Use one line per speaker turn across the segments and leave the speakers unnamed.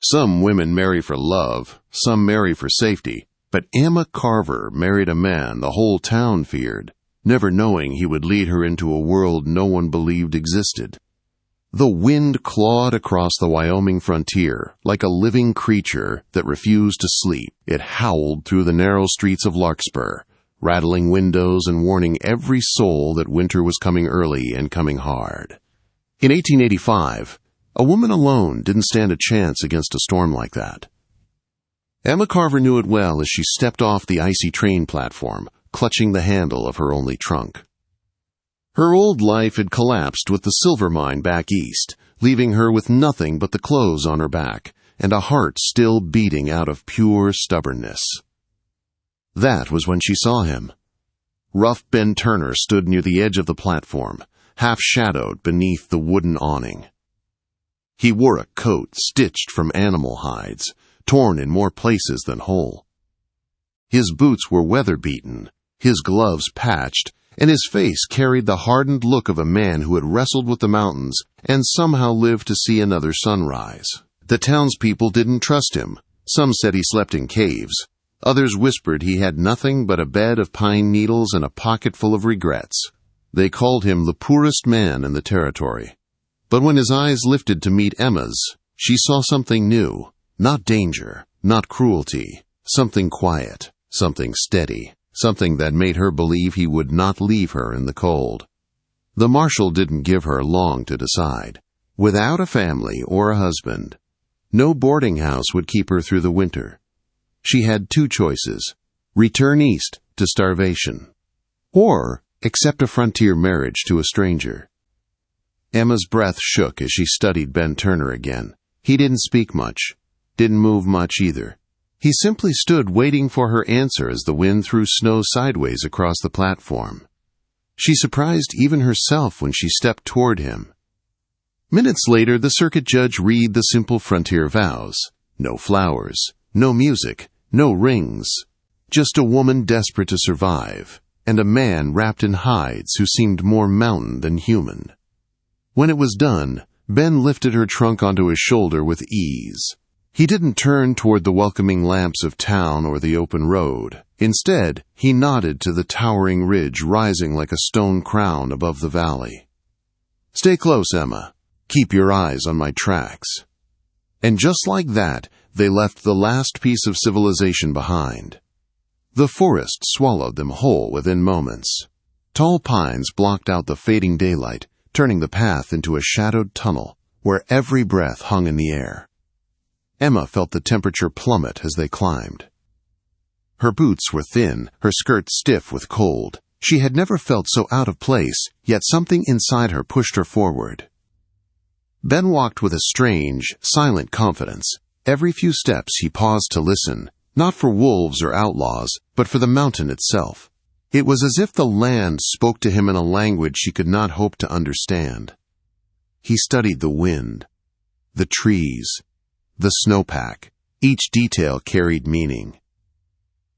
Some women marry for love, some marry for safety, but Emma Carver married a man the whole town feared, never knowing he would lead her into a world no one believed existed. The wind clawed across the Wyoming frontier like a living creature that refused to sleep. It howled through the narrow streets of Larkspur, rattling windows and warning every soul that winter was coming early and coming hard. In 1885, a woman alone didn't stand a chance against a storm like that. Emma Carver knew it well as she stepped off the icy train platform, clutching the handle of her only trunk. Her old life had collapsed with the silver mine back east, leaving her with nothing but the clothes on her back and a heart still beating out of pure stubbornness. That was when she saw him. Rough Ben Turner stood near the edge of the platform, half-shadowed beneath the wooden awning. He wore a coat stitched from animal hides, torn in more places than whole. His boots were weather-beaten, his gloves patched, and his face carried the hardened look of a man who had wrestled with the mountains and somehow lived to see another sunrise. The townspeople didn't trust him. Some said he slept in caves. Others whispered he had nothing but a bed of pine needles and a pocket full of regrets. They called him the poorest man in the territory. But when his eyes lifted to meet Emma's, she saw something new. Not danger, not cruelty, something quiet, something steady, something that made her believe he would not leave her in the cold. The marshal didn't give her long to decide. Without a family or a husband, no boarding house would keep her through the winter. She had two choices: return east to starvation, or accept a frontier marriage to a stranger. Emma's breath shook as she studied Ben Turner again. He didn't speak much, didn't move much either. He simply stood waiting for her answer as the wind threw snow sideways across the platform. She surprised even herself when she stepped toward him. Minutes later, the circuit judge read the simple frontier vows. No flowers, no music, no rings. Just a woman desperate to survive, and a man wrapped in hides who seemed more mountain than human. When it was done, Ben lifted her trunk onto his shoulder with ease. He didn't turn toward the welcoming lamps of town or the open road. Instead, he nodded to the towering ridge rising like a stone crown above the valley. "Stay close, Emma. Keep your eyes on my tracks." And just like that, they left the last piece of civilization behind. The forest swallowed them whole within moments. Tall pines blocked out the fading daylight, turning the path into a shadowed tunnel where every breath hung in the air. Emma felt the temperature plummet as they climbed. Her boots were thin, her skirt stiff with cold. She had never felt so out of place, yet something inside her pushed her forward. Ben walked with a strange, silent confidence. Every few steps he paused to listen, not for wolves or outlaws, but for the mountain itself. It was as if the land spoke to him in a language she could not hope to understand. He studied the wind, the trees, the snowpack. Each detail carried meaning.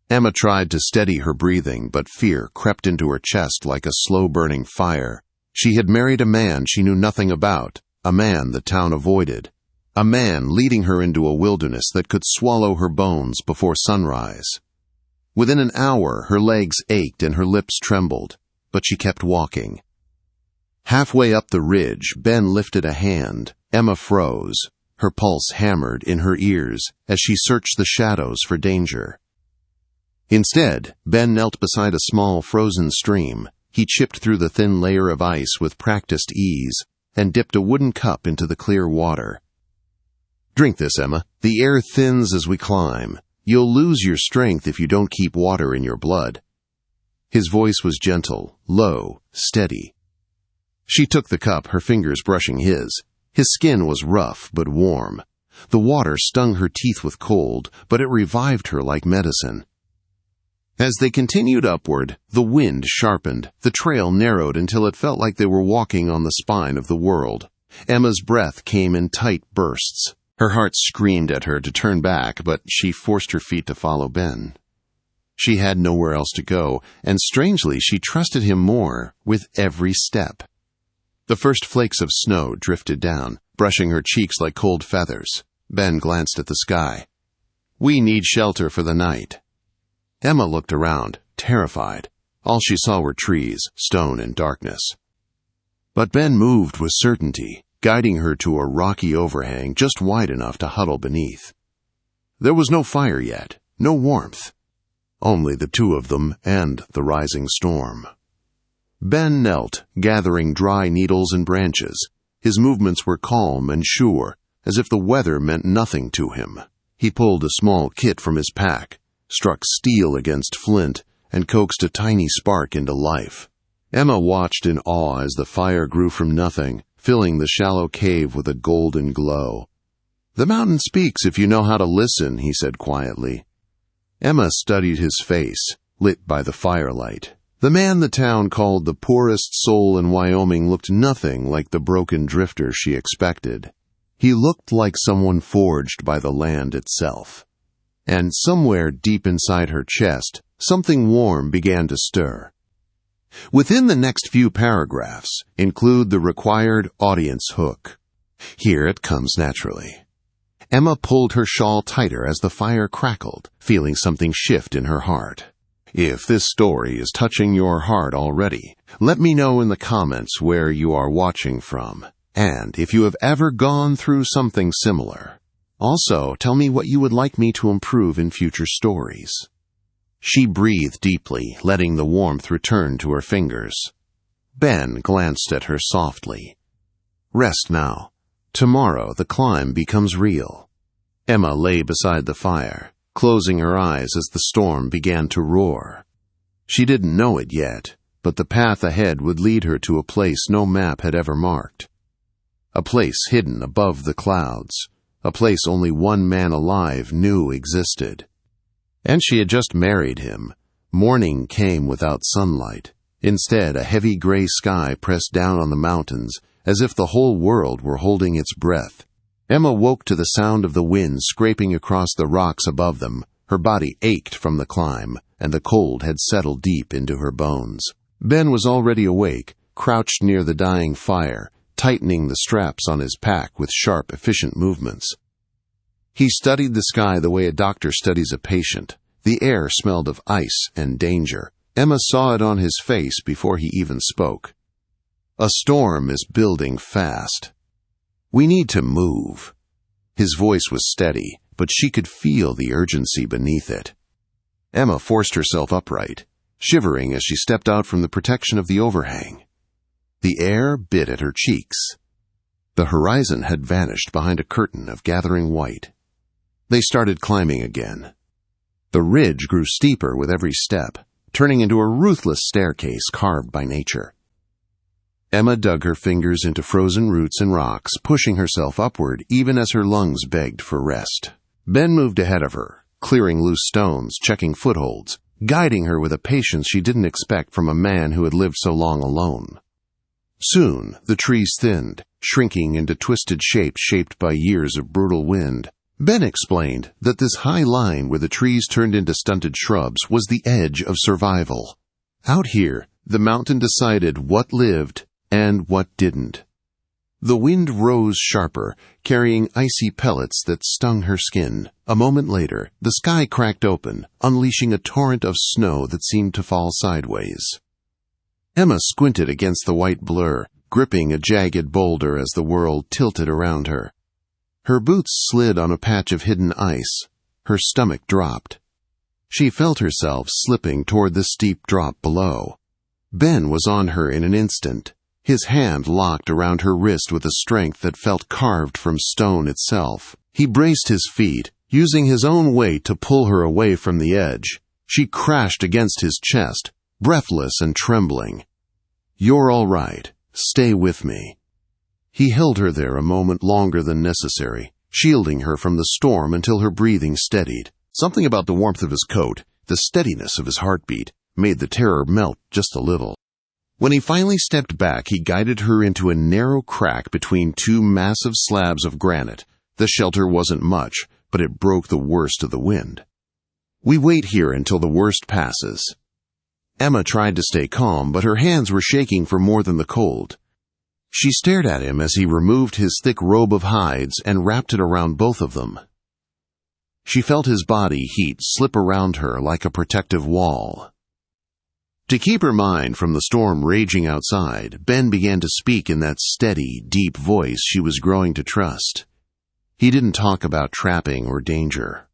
Emma tried to steady her breathing, but fear crept into her chest like a slow-burning fire. She had married a man she knew nothing about, a man the town avoided, a man leading her into a wilderness that could swallow her bones before sunrise. Within an hour, her legs ached and her lips trembled, but she kept walking. Halfway up the ridge, Ben lifted a hand. Emma froze. Her pulse hammered in her ears as she searched the shadows for danger. Instead, Ben knelt beside a small frozen stream. He chipped through the thin layer of ice with practiced ease and dipped a wooden cup into the clear water. "Drink this, Emma. The air thins as we climb. You'll lose your strength if you don't keep water in your blood." His voice was gentle, low, steady. She took the cup, her fingers brushing his. His skin was rough but warm. The water stung her teeth with cold, but it revived her like medicine. As they continued upward, the wind sharpened. The trail narrowed until it felt like they were walking on the spine of the world. Emma's breath came in tight bursts. Her heart screamed at her to turn back, but she forced her feet to follow Ben. She had nowhere else to go, and strangely she trusted him more with every step. The first flakes of snow drifted down, brushing her cheeks like cold feathers. Ben glanced at the sky. "We need shelter for the night." Emma looked around, terrified. All she saw were trees, stone, and darkness. But Ben moved with certainty, guiding her to a rocky overhang just wide enough to huddle beneath. There was no fire yet, no warmth. Only the two of them and the rising storm. Ben knelt, gathering dry needles and branches. His movements were calm and sure, as if the weather meant nothing to him. He pulled a small kit from his pack, struck steel against flint, and coaxed a tiny spark into life. Emma watched in awe as the fire grew from nothing, filling the shallow cave with a golden glow. "The mountain speaks if you know how to listen," he said quietly. Emma studied his face, lit by the firelight. The man the town called the poorest soul in Wyoming looked nothing like the broken drifter she expected. He looked like someone forged by the land itself. And somewhere deep inside her chest, something warm began to stir. Within the next few paragraphs, include the required audience hook. Here it comes naturally. Emma pulled her shawl tighter as the fire crackled, feeling something shift in her heart. If this story is touching your heart already, let me know in the comments where you are watching from, and if you have ever gone through something similar. Also, tell me what you would like me to improve in future stories. She breathed deeply, letting the warmth return to her fingers. Ben glanced at her softly. "Rest now. Tomorrow the climb becomes real." Emma lay beside the fire, closing her eyes as the storm began to roar. She didn't know it yet, but the path ahead would lead her to a place no map had ever marked. A place hidden above the clouds. A place only one man alive knew existed. And she had just married him. Morning came without sunlight. Instead, a heavy gray sky pressed down on the mountains, as if the whole world were holding its breath. Emma woke to the sound of the wind scraping across the rocks above them. Her body ached from the climb, and the cold had settled deep into her bones. Ben was already awake, crouched near the dying fire, tightening the straps on his pack with sharp, efficient movements. He studied the sky the way a doctor studies a patient. The air smelled of ice and danger. Emma saw it on his face before he even spoke. "A storm is building fast. We need to move." His voice was steady, but she could feel the urgency beneath it. Emma forced herself upright, shivering as she stepped out from the protection of the overhang. The air bit at her cheeks. The horizon had vanished behind a curtain of gathering white. They started climbing again. The ridge grew steeper with every step, turning into a ruthless staircase carved by nature. Emma dug her fingers into frozen roots and rocks, pushing herself upward even as her lungs begged for rest. Ben moved ahead of her, clearing loose stones, checking footholds, guiding her with a patience she didn't expect from a man who had lived so long alone. Soon, the trees thinned, shrinking into twisted shapes shaped by years of brutal wind. Ben explained that this high line where the trees turned into stunted shrubs was the edge of survival. Out here, the mountain decided what lived and what didn't. The wind rose sharper, carrying icy pellets that stung her skin. A moment later, the sky cracked open, unleashing a torrent of snow that seemed to fall sideways. Emma squinted against the white blur, gripping a jagged boulder as the world tilted around her. Her boots slid on a patch of hidden ice. Her stomach dropped. She felt herself slipping toward the steep drop below. Ben was on her in an instant. His hand locked around her wrist with a strength that felt carved from stone itself. He braced his feet, using his own weight to pull her away from the edge. She crashed against his chest, breathless and trembling. "You're all right. Stay with me." He held her there a moment longer than necessary, shielding her from the storm until her breathing steadied. Something about the warmth of his coat, the steadiness of his heartbeat, made the terror melt just a little. When he finally stepped back, he guided her into a narrow crack between two massive slabs of granite. The shelter wasn't much, but it broke the worst of the wind. "We wait here until the worst passes." Emma tried to stay calm, but her hands were shaking for more than the cold. She stared at him as he removed his thick robe of hides and wrapped it around both of them. She felt his body heat slip around her like a protective wall. To keep her mind from the storm raging outside, Ben began to speak in that steady, deep voice she was growing to trust. He didn't talk about trapping or danger.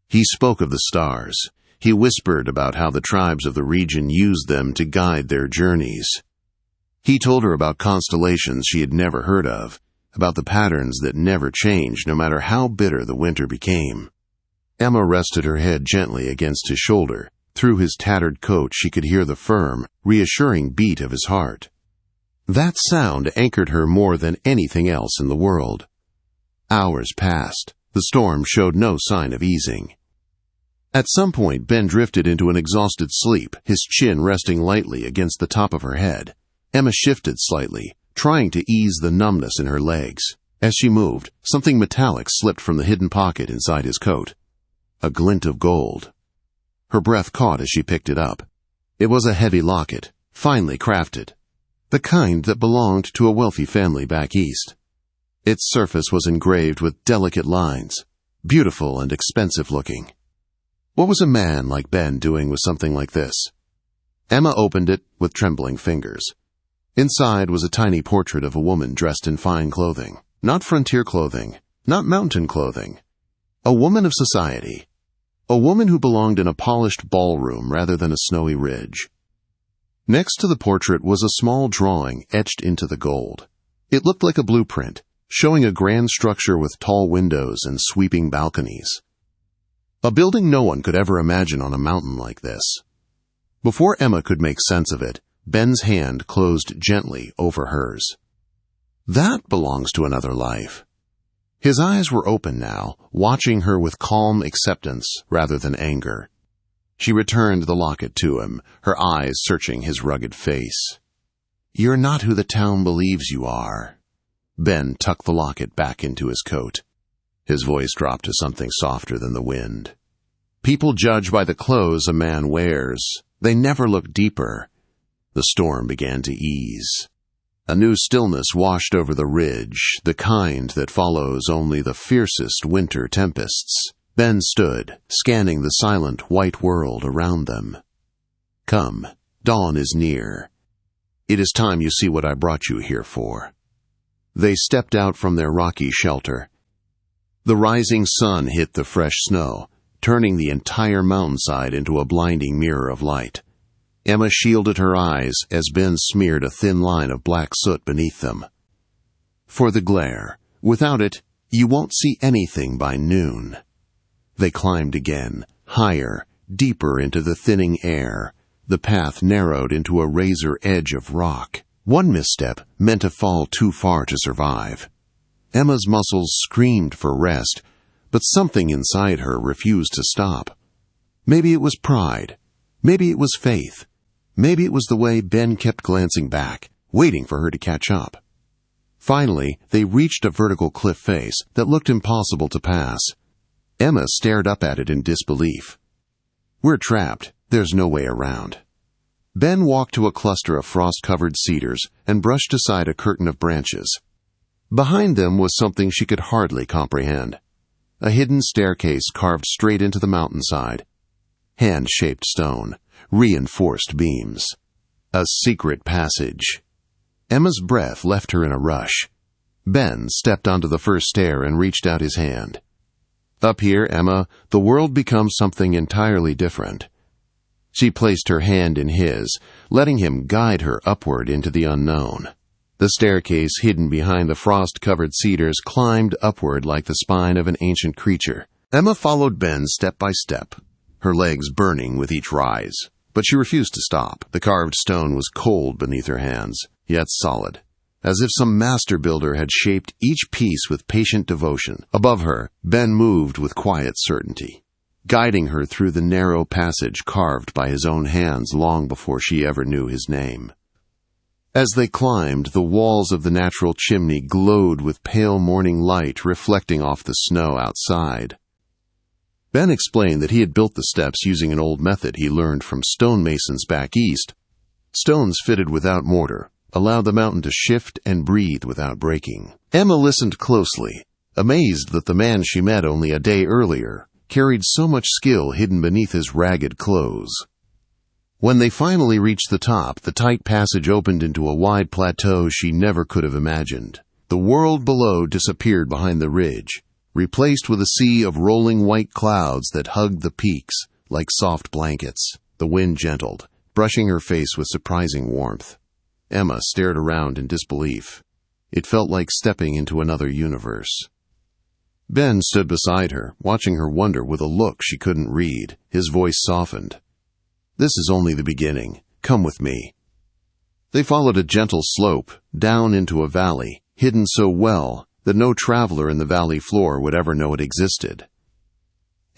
He spoke of the stars. He whispered about how the tribes of the region used them to guide their journeys. He told her about constellations she had never heard of, about the patterns that never changed no matter how bitter the winter became. Emma rested her head gently against his shoulder. Through his tattered coat she could hear the firm, reassuring beat of his heart. That sound anchored her more than anything else in the world. Hours passed. The storm showed no sign of easing. At some point, Ben drifted into an exhausted sleep, his chin resting lightly against the top of her head. Emma shifted slightly, trying to ease the numbness in her legs. As she moved, something metallic slipped from the hidden pocket inside his coat. A glint of gold. Her breath caught as she picked it up. It was a heavy locket, finely crafted. The kind that belonged to a wealthy family back east. Its surface was engraved with delicate lines, beautiful and expensive looking. What was a man like Ben doing with something like this? Emma opened it with trembling fingers. Inside was a tiny portrait of a woman dressed in fine clothing. Not frontier clothing, not mountain clothing. A woman of society. A woman who belonged in a polished ballroom rather than a snowy ridge. Next to the portrait was a small drawing etched into the gold. It looked like a blueprint, showing a grand structure with tall windows and sweeping balconies. A building no one could ever imagine on a mountain like this. Before Emma could make sense of it, Ben's hand closed gently over hers. That belongs to another life. His eyes were open now, watching her with calm acceptance rather than anger. She returned the locket to him, her eyes searching his rugged face. "You're not who the town believes you are." Ben tucked the locket back into his coat. His voice dropped to something softer than the wind. "People judge by the clothes a man wears. They never look deeper." The storm began to ease. A new stillness washed over the ridge, the kind that follows only the fiercest winter tempests. Ben stood, scanning the silent white world around them. "Come, dawn is near. It is time you see what I brought you here for." They stepped out from their rocky shelter. The rising sun hit the fresh snow, turning the entire mountainside into a blinding mirror of light. Emma shielded her eyes as Ben smeared a thin line of black soot beneath them. "For the glare. Without it, you won't see anything by noon." They climbed again, higher, deeper into the thinning air. The path narrowed into a razor edge of rock. One misstep meant to fall too far to survive. Emma's muscles screamed for rest, but something inside her refused to stop. Maybe it was pride. Maybe it was faith. Maybe it was the way Ben kept glancing back, waiting for her to catch up. Finally, they reached a vertical cliff face that looked impossible to pass. Emma stared up at it in disbelief. "We're trapped. There's no way around." Ben walked to a cluster of frost-covered cedars and brushed aside a curtain of branches. Behind them was something she could hardly comprehend. A hidden staircase carved straight into the mountainside. Hand-shaped stone, reinforced beams. A secret passage. Emma's breath left her in a rush. Ben stepped onto the first stair and reached out his hand. "Up here, Emma, the world becomes something entirely different." She placed her hand in his, letting him guide her upward into the unknown. The staircase, hidden behind the frost-covered cedars, climbed upward like the spine of an ancient creature. Emma followed Ben step by step, her legs burning with each rise. But she refused to stop. The carved stone was cold beneath her hands, yet solid, as if some master builder had shaped each piece with patient devotion. Above her, Ben moved with quiet certainty, guiding her through the narrow passage carved by his own hands long before she ever knew his name. As they climbed, the walls of the natural chimney glowed with pale morning light reflecting off the snow outside. Ben explained that he had built the steps using an old method he learned from stonemasons back east. Stones fitted without mortar, allowed the mountain to shift and breathe without breaking. Emma listened closely, amazed that the man she met only a day earlier carried so much skill hidden beneath his ragged clothes. When they finally reached the top, the tight passage opened into a wide plateau she never could have imagined. The world below disappeared behind the ridge, replaced with a sea of rolling white clouds that hugged the peaks like soft blankets. The wind gentled, brushing her face with surprising warmth. Emma stared around in disbelief. It felt like stepping into another universe. Ben stood beside her, watching her wonder with a look she couldn't read. His voice softened. "This is only the beginning. Come with me." They followed a gentle slope, down into a valley, hidden so well that no traveler in the valley floor would ever know it existed.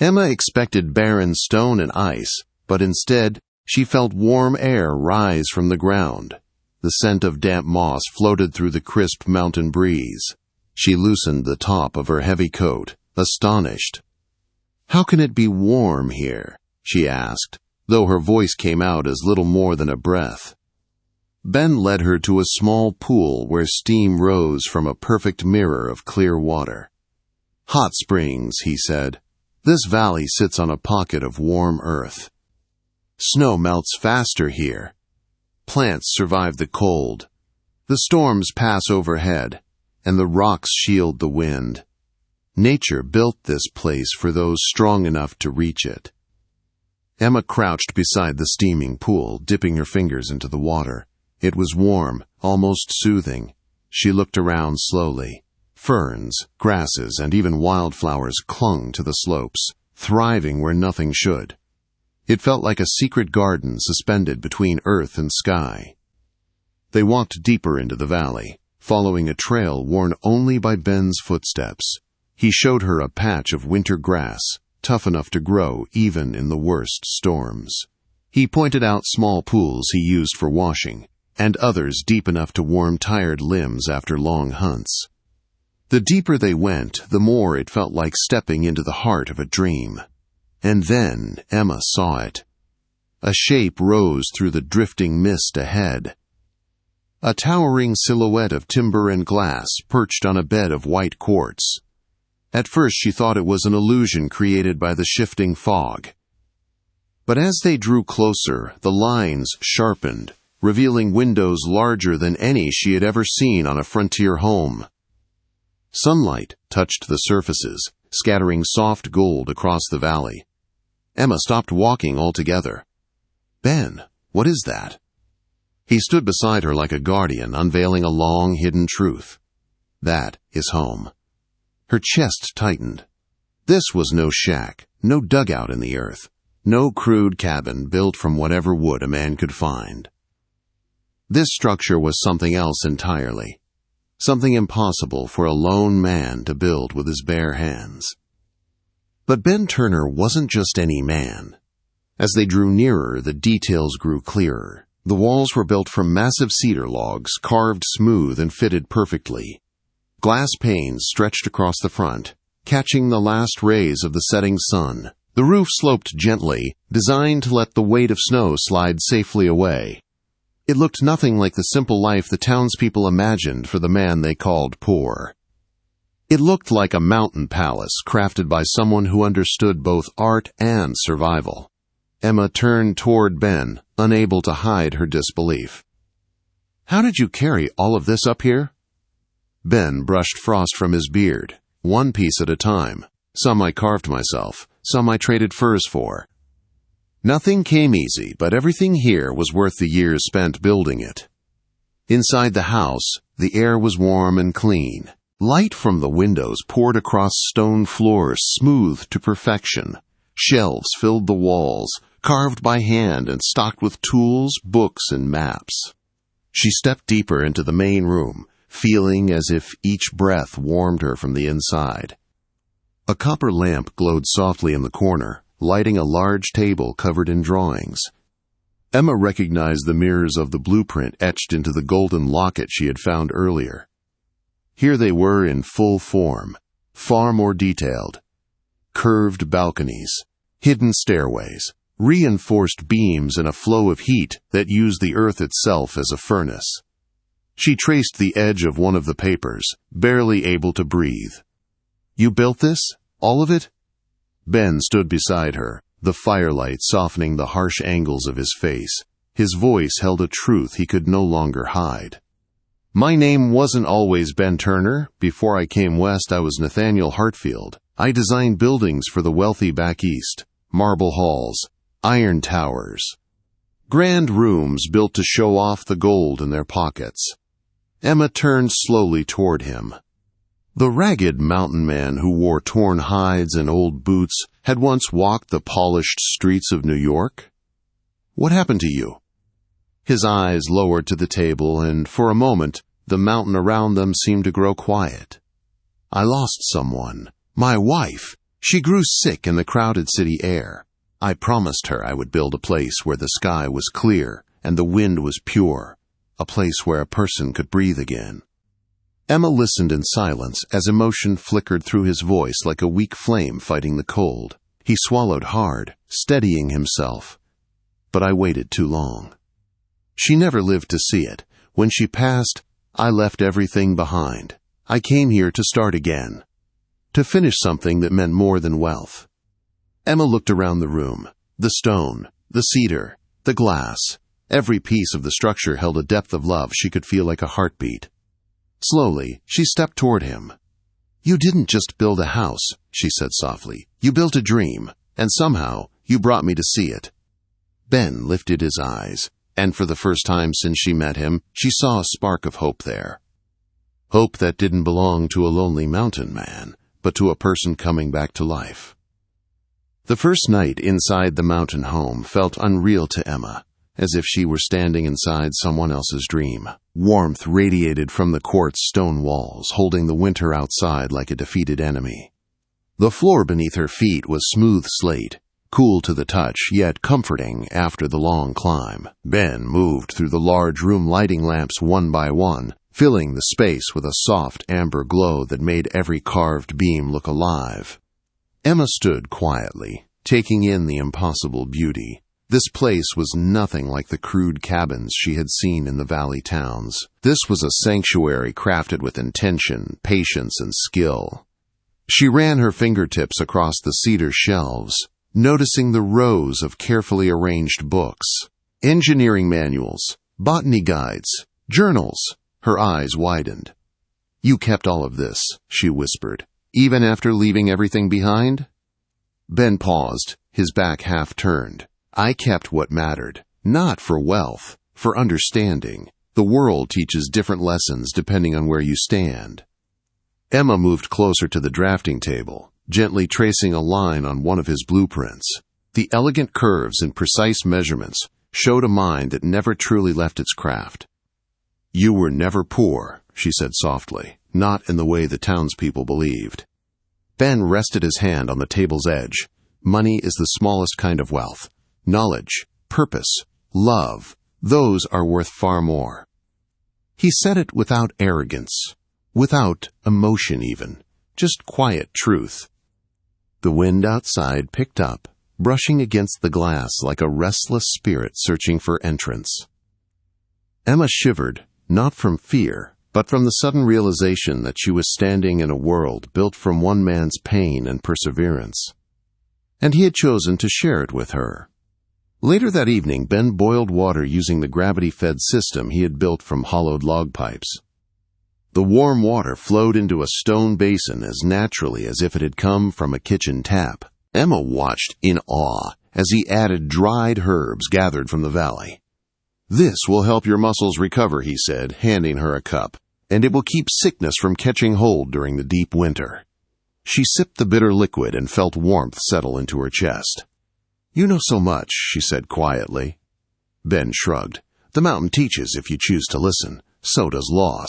Emma expected barren stone and ice, but instead she felt warm air rise from the ground. The scent of damp moss floated through the crisp mountain breeze. She loosened the top of her heavy coat, astonished. "How can it be warm here?" she asked, though her voice came out as little more than a breath. Ben led her to a small pool where steam rose from a perfect mirror of clear water. "Hot springs," he said. "This valley sits on a pocket of warm earth. Snow melts faster here. Plants survive the cold. The storms pass overhead, and the rocks shield the wind. Nature built this place for those strong enough to reach it." Emma crouched beside the steaming pool, dipping her fingers into the water. It was warm, almost soothing. She looked around slowly. Ferns, grasses, and even wildflowers clung to the slopes, thriving where nothing should. It felt like a secret garden suspended between earth and sky. They walked deeper into the valley, following a trail worn only by Ben's footsteps. He showed her a patch of winter grass, tough enough to grow even in the worst storms. He pointed out small pools he used for washing, and others deep enough to warm tired limbs after long hunts. The deeper they went, the more it felt like stepping into the heart of a dream. And then Emma saw it. A shape rose through the drifting mist ahead. A towering silhouette of timber and glass perched on a bed of white quartz. At first she thought it was an illusion created by the shifting fog. But as they drew closer, the lines sharpened, revealing windows larger than any she had ever seen on a frontier home. Sunlight touched the surfaces, scattering soft gold across the valley. Emma stopped walking altogether. "Ben, what is that?" He stood beside her like a guardian, unveiling a long hidden truth. "That is home." Her chest tightened. This was no shack, no dugout in the earth, no crude cabin built from whatever wood a man could find. This structure was something else entirely, something impossible for a lone man to build with his bare hands. But Ben Turner wasn't just any man. As they drew nearer, the details grew clearer. The walls were built from massive cedar logs, carved smooth and fitted perfectly. Glass panes stretched across the front, catching the last rays of the setting sun. The roof sloped gently, designed to let the weight of snow slide safely away. It looked nothing like the simple life the townspeople imagined for the man they called poor. It looked like a mountain palace crafted by someone who understood both art and survival. Emma turned toward Ben, unable to hide her disbelief. "How did you carry all of this up here?" Ben brushed frost from his beard, one piece at a time. "Some I carved myself, some I traded furs for. Nothing came easy, but everything here was worth the years spent building it." Inside the house, the air was warm and clean. Light from the windows poured across stone floors smoothed to perfection. Shelves filled the walls, carved by hand and stocked with tools, books, and maps. She stepped deeper into the main room, feeling as if each breath warmed her from the inside. A copper lamp glowed softly in the corner, lighting a large table covered in drawings. Emma recognized the mirrors of the blueprint etched into the golden locket she had found earlier. Here they were in full form, far more detailed. Curved balconies, hidden stairways, reinforced beams and a flow of heat that used the earth itself as a furnace. She traced the edge of one of the papers, barely able to breathe. "You built this? All of it?" Ben stood beside her, the firelight softening the harsh angles of his face. His voice held a truth he could no longer hide. "My name wasn't always Ben Turner. Before I came west, I was Nathaniel Hartfield. I designed buildings for the wealthy back east. Marble halls, iron towers. Grand rooms built to show off the gold in their pockets." Emma turned slowly toward him. The ragged mountain man who wore torn hides and old boots had once walked the polished streets of New York. "What happened to you?" His eyes lowered to the table, and for a moment, the mountain around them seemed to grow quiet. "I lost someone. My wife. She grew sick in the crowded city air. I promised her I would build a place where the sky was clear and the wind was pure, a place where a person could breathe again." Emma listened in silence as emotion flickered through his voice like a weak flame fighting the cold. He swallowed hard, steadying himself. "But I waited too long. She never lived to see it. When she passed, I left everything behind. I came here to start again, to finish something that meant more than wealth." Emma looked around the room. The stone, the cedar, the glass. Every piece of the structure held a depth of love she could feel like a heartbeat. Slowly, she stepped toward him. "You didn't just build a house," she said softly. "You built a dream, and somehow you brought me to see it." Ben lifted his eyes, and for the first time since she met him, she saw a spark of hope there. Hope that didn't belong to a lonely mountain man, but to a person coming back to life. The first night inside the mountain home felt unreal to Emma, as if she were standing inside someone else's dream. Warmth radiated from the quartz stone walls, holding the winter outside like a defeated enemy. The floor beneath her feet was smooth slate, cool to the touch, yet comforting after the long climb. Ben moved through the large room, lighting lamps one by one, filling the space with a soft amber glow that made every carved beam look alive. Emma stood quietly, taking in the impossible beauty. This place was nothing like the crude cabins she had seen in the valley towns. This was a sanctuary crafted with intention, patience, and skill. She ran her fingertips across the cedar shelves, noticing the rows of carefully arranged books, engineering manuals, botany guides, journals. Her eyes widened. "You kept all of this," she whispered, "even after leaving everything behind?" Ben paused, his back half turned. "I kept what mattered, not for wealth, for understanding. The world teaches different lessons depending on where you stand." Emma moved closer to the drafting table, gently tracing a line on one of his blueprints. The elegant curves and precise measurements showed a mind that never truly left its craft. "You were never poor," she said softly, "not in the way the townspeople believed." Ben rested his hand on the table's edge. "Money is the smallest kind of wealth. Knowledge, purpose, love, those are worth far more." He said it without arrogance, without emotion even, just quiet truth. The wind outside picked up, brushing against the glass like a restless spirit searching for entrance. Emma shivered, not from fear, but from the sudden realization that she was standing in a world built from one man's pain and perseverance. And he had chosen to share it with her. Later that evening, Ben boiled water using the gravity-fed system he had built from hollowed log pipes. The warm water flowed into a stone basin as naturally as if it had come from a kitchen tap. Emma watched in awe as he added dried herbs gathered from the valley. "This will help your muscles recover," he said, handing her a cup, "and it will keep sickness from catching hold during the deep winter." She sipped the bitter liquid and felt warmth settle into her chest. "You know so much," she said quietly. Ben shrugged. "The mountain teaches if you choose to listen. So does loss."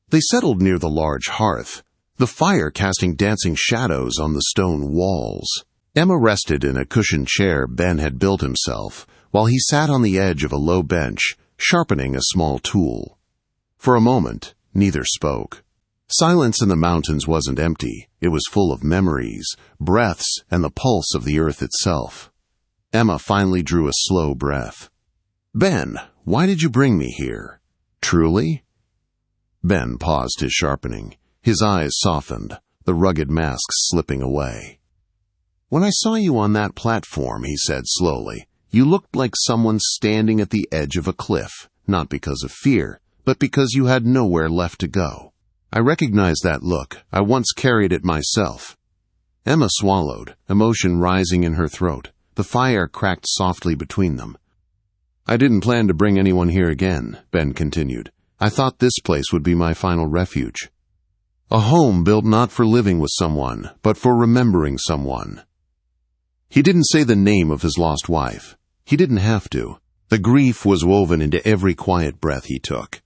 They settled near the large hearth, the fire casting dancing shadows on the stone walls. Emma rested in a cushioned chair Ben had built himself, while he sat on the edge of a low bench, sharpening a small tool. For a moment, neither spoke. Silence in the mountains wasn't empty. It was full of memories, breaths, and the pulse of the earth itself. Emma finally drew a slow breath. "Ben, why did you bring me here?" Truly? Ben paused his sharpening. His eyes softened, the rugged mask slipping away. When I saw you on that platform, he said slowly, you looked like someone standing at the edge of a cliff, not because of fear, but because you had nowhere left to go. I recognized that look. I once carried it myself. Emma swallowed, emotion rising in her throat. The fire cracked softly between them. I didn't plan to bring anyone here again, Ben continued. I thought this place would be my final refuge. A home built not for living with someone, but for remembering someone. He didn't say the name of his lost wife. He didn't have to. The grief was woven into every quiet breath he took.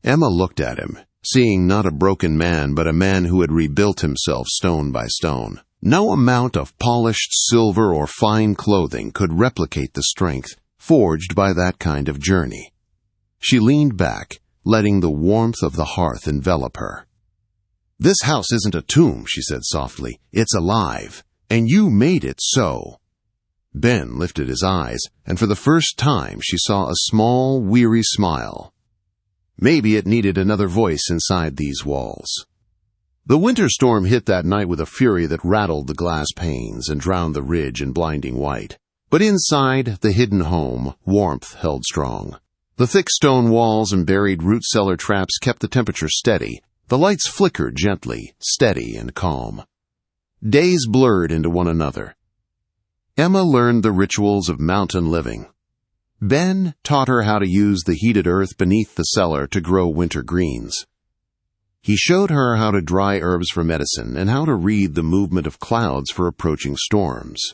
Emma looked at him, seeing not a broken man, but a man who had rebuilt himself stone by stone. No amount of polished silver or fine clothing could replicate the strength forged by that kind of journey. She leaned back, letting the warmth of the hearth envelop her. This house isn't a tomb, she said softly. It's alive, and you made it so. Ben lifted his eyes, and for the first time she saw a small, weary smile. Maybe it needed another voice inside these walls. The winter storm hit that night with a fury that rattled the glass panes and drowned the ridge in blinding white. But inside the hidden home, warmth held strong. The thick stone walls and buried root cellar traps kept the temperature steady. The lights flickered gently, steady and calm. Days blurred into one another. Emma learned the rituals of mountain living. Ben taught her how to use the heated earth beneath the cellar to grow winter greens. He showed her how to dry herbs for medicine and how to read the movement of clouds for approaching storms.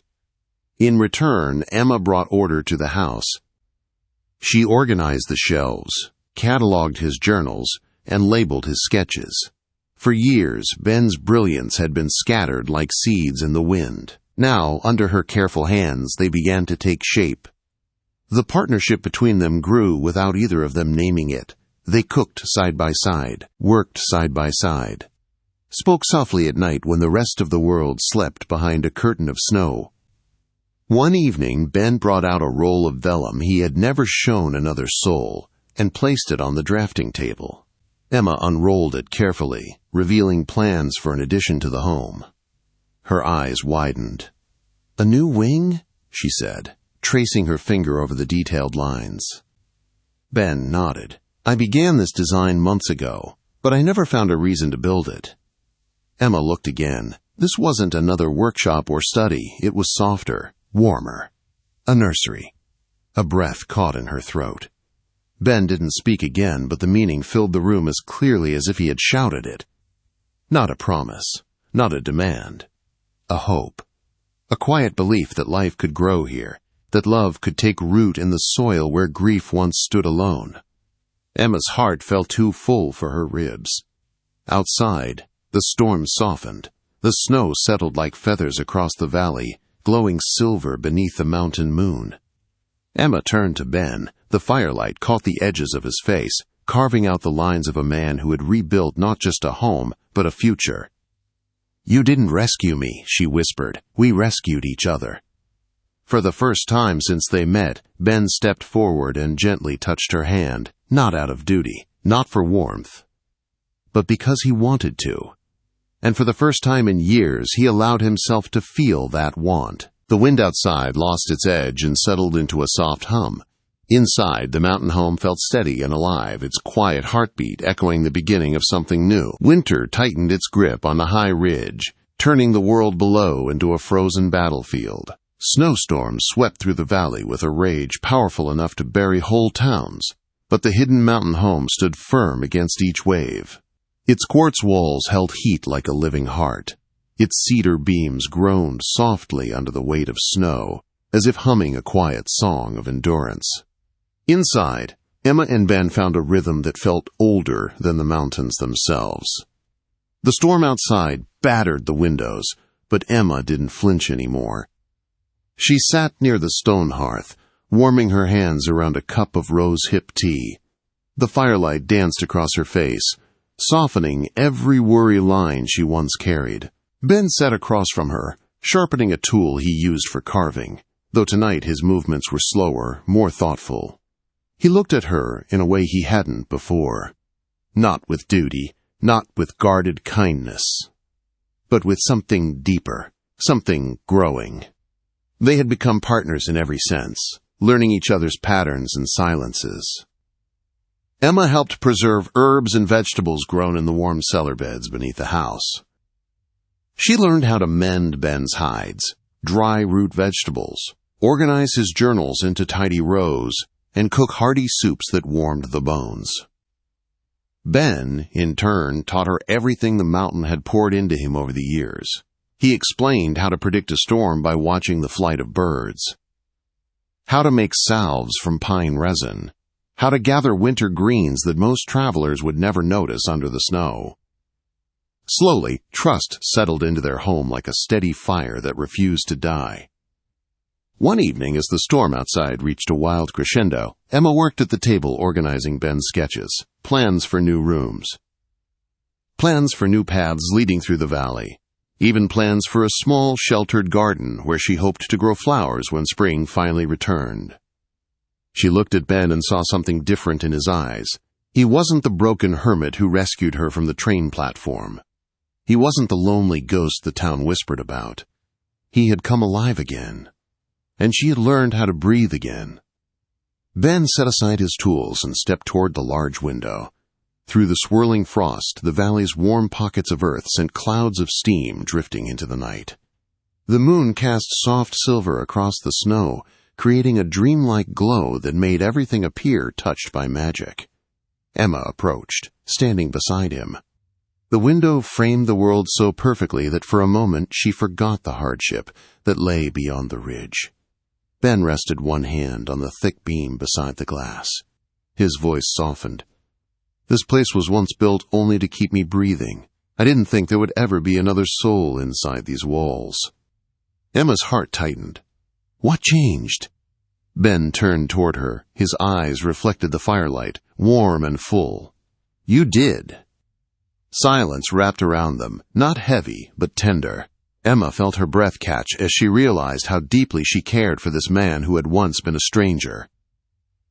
In return, Emma brought order to the house. She organized the shelves, cataloged his journals, and labeled his sketches. For years, Ben's brilliance had been scattered like seeds in the wind. Now, under her careful hands, they began to take shape. The partnership between them grew without either of them naming it. They cooked side by side, worked side by side, spoke softly at night when the rest of the world slept behind a curtain of snow. One evening, Ben brought out a roll of vellum he had never shown another soul and placed it on the drafting table. Emma unrolled it carefully, revealing plans for an addition to the home. Her eyes widened. "A new wing?" she said, tracing her finger over the detailed lines. Ben nodded. "I began this design months ago, but I never found a reason to build it." Emma looked again. This wasn't another workshop or study. It was softer, warmer. A nursery. A breath caught in her throat. Ben didn't speak again, but the meaning filled the room as clearly as if he had shouted it. Not a promise, not a demand. A hope. A quiet belief that life could grow here, that love could take root in the soil where grief once stood alone. Emma's heart felt too full for her ribs. Outside, the storm softened. The snow settled like feathers across the valley, glowing silver beneath the mountain moon. Emma turned to Ben. The firelight caught the edges of his face, carving out the lines of a man who had rebuilt not just a home, but a future. "You didn't rescue me," she whispered. "We rescued each other." For the first time since they met, Ben stepped forward and gently touched her hand, not out of duty, not for warmth, but because he wanted to. And for the first time in years, he allowed himself to feel that want. The wind outside lost its edge and settled into a soft hum. Inside, the mountain home felt steady and alive, its quiet heartbeat echoing the beginning of something new. Winter tightened its grip on the high ridge, turning the world below into a frozen battlefield. Snowstorms swept through the valley with a rage powerful enough to bury whole towns, but the hidden mountain home stood firm against each wave. Its quartz walls held heat like a living heart. Its cedar beams groaned softly under the weight of snow, as if humming a quiet song of endurance. Inside, Emma and Ben found a rhythm that felt older than the mountains themselves. The storm outside battered the windows, but Emma didn't flinch anymore. She sat near the stone hearth, warming her hands around a cup of rose-hip tea. The firelight danced across her face, softening every worry line she once carried. Ben sat across from her, sharpening a tool he used for carving, though tonight his movements were slower, more thoughtful. He looked at her in a way he hadn't before. Not with duty, not with guarded kindness, but with something deeper, something growing. They had become partners in every sense, learning each other's patterns and silences. Emma helped preserve herbs and vegetables grown in the warm cellar beds beneath the house. She learned how to mend Ben's hides, dry root vegetables, organize his journals into tidy rows, and cook hearty soups that warmed the bones. Ben, in turn, taught her everything the mountain had poured into him over the years. He explained how to predict a storm by watching the flight of birds, how to make salves from pine resin, how to gather winter greens that most travelers would never notice under the snow. Slowly, trust settled into their home like a steady fire that refused to die. One evening, as the storm outside reached a wild crescendo, Emma worked at the table organizing Ben's sketches, plans for new rooms, plans for new paths leading through the valley, even plans for a small, sheltered garden where she hoped to grow flowers when spring finally returned. She looked at Ben and saw something different in his eyes. He wasn't the broken hermit who rescued her from the train platform. He wasn't the lonely ghost the town whispered about. He had come alive again, and she had learned how to breathe again. Ben set aside his tools and stepped toward the large window. Through the swirling frost, the valley's warm pockets of earth sent clouds of steam drifting into the night. The moon cast soft silver across the snow, creating a dreamlike glow that made everything appear touched by magic. Emma approached, standing beside him. The window framed the world so perfectly that for a moment she forgot the hardship that lay beyond the ridge. Ben rested one hand on the thick beam beside the glass. His voice softened. "This place was once built only to keep me breathing. I didn't think there would ever be another soul inside these walls." Emma's heart tightened. What changed? Ben turned toward her. His eyes reflected the firelight, warm and full. "You did." Silence wrapped around them, not heavy, but tender. Emma felt her breath catch as she realized how deeply she cared for this man who had once been a stranger.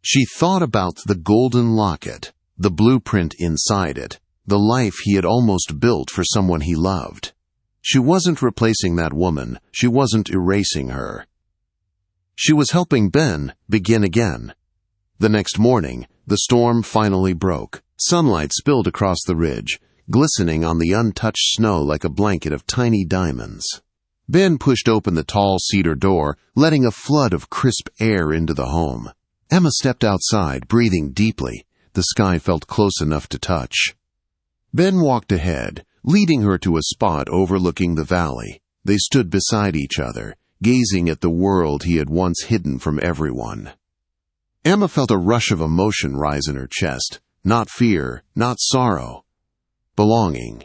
She thought about the golden locket, the blueprint inside it, the life he had almost built for someone he loved. She wasn't replacing that woman. She wasn't erasing her. She was helping Ben begin again. The next morning, the storm finally broke. Sunlight spilled across the ridge, glistening on the untouched snow like a blanket of tiny diamonds. Ben pushed open the tall cedar door, letting a flood of crisp air into the home. Emma stepped outside, breathing deeply. The sky felt close enough to touch. Ben walked ahead, leading her to a spot overlooking the valley. They stood beside each other, gazing at the world he had once hidden from everyone. Emma felt a rush of emotion rise in her chest. Not fear, not sorrow. Belonging.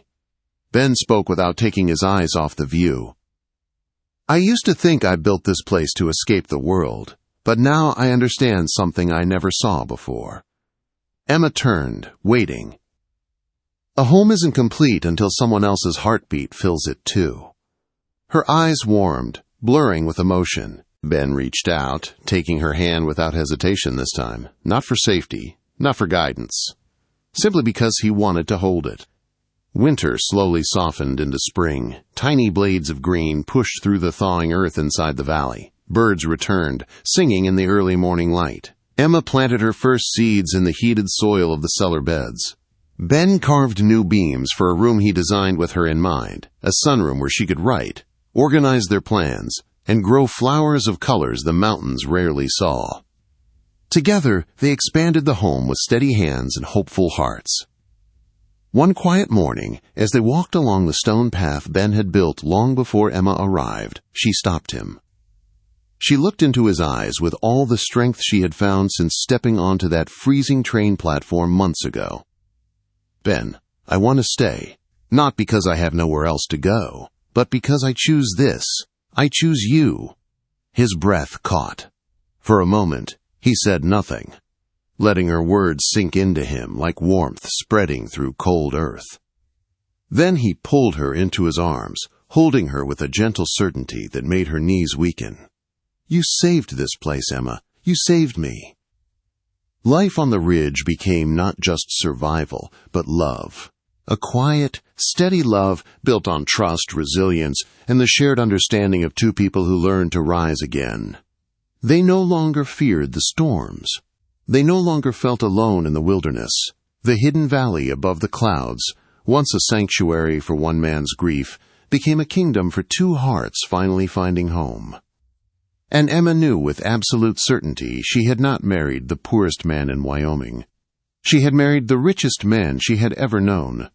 Ben spoke without taking his eyes off the view. "I used to think I built this place to escape the world, but now I understand something I never saw before." Emma turned, waiting. A home isn't complete until someone else's heartbeat fills it too. Her eyes warmed, blurring with emotion. Ben reached out, taking her hand without hesitation this time, not for safety, not for guidance, simply because he wanted to hold it. Winter slowly softened into spring. Tiny blades of green pushed through the thawing earth inside the valley. Birds returned, singing in the early morning light. Emma planted her first seeds in the heated soil of the cellar beds. Ben carved new beams for a room he designed with her in mind, a sunroom where she could write, organize their plans, and grow flowers of colors the mountains rarely saw. Together, they expanded the home with steady hands and hopeful hearts. One quiet morning, as they walked along the stone path Ben had built long before Emma arrived, she stopped him. She looked into his eyes with all the strength she had found since stepping onto that freezing train platform months ago. "Ben, I want to stay, not because I have nowhere else to go, but because I choose this. I choose you." His breath caught. For a moment, he said nothing, letting her words sink into him like warmth spreading through cold earth. Then he pulled her into his arms, holding her with a gentle certainty that made her knees weaken. "You saved this place, Emma. You saved me." Life on the ridge became not just survival, but love. A quiet, steady love built on trust, resilience, and the shared understanding of two people who learned to rise again. They no longer feared the storms. They no longer felt alone in the wilderness. The hidden valley above the clouds, once a sanctuary for one man's grief, became a kingdom for two hearts finally finding home. And Emma knew with absolute certainty she had not married the poorest man in Wyoming. She had married the richest man she had ever known.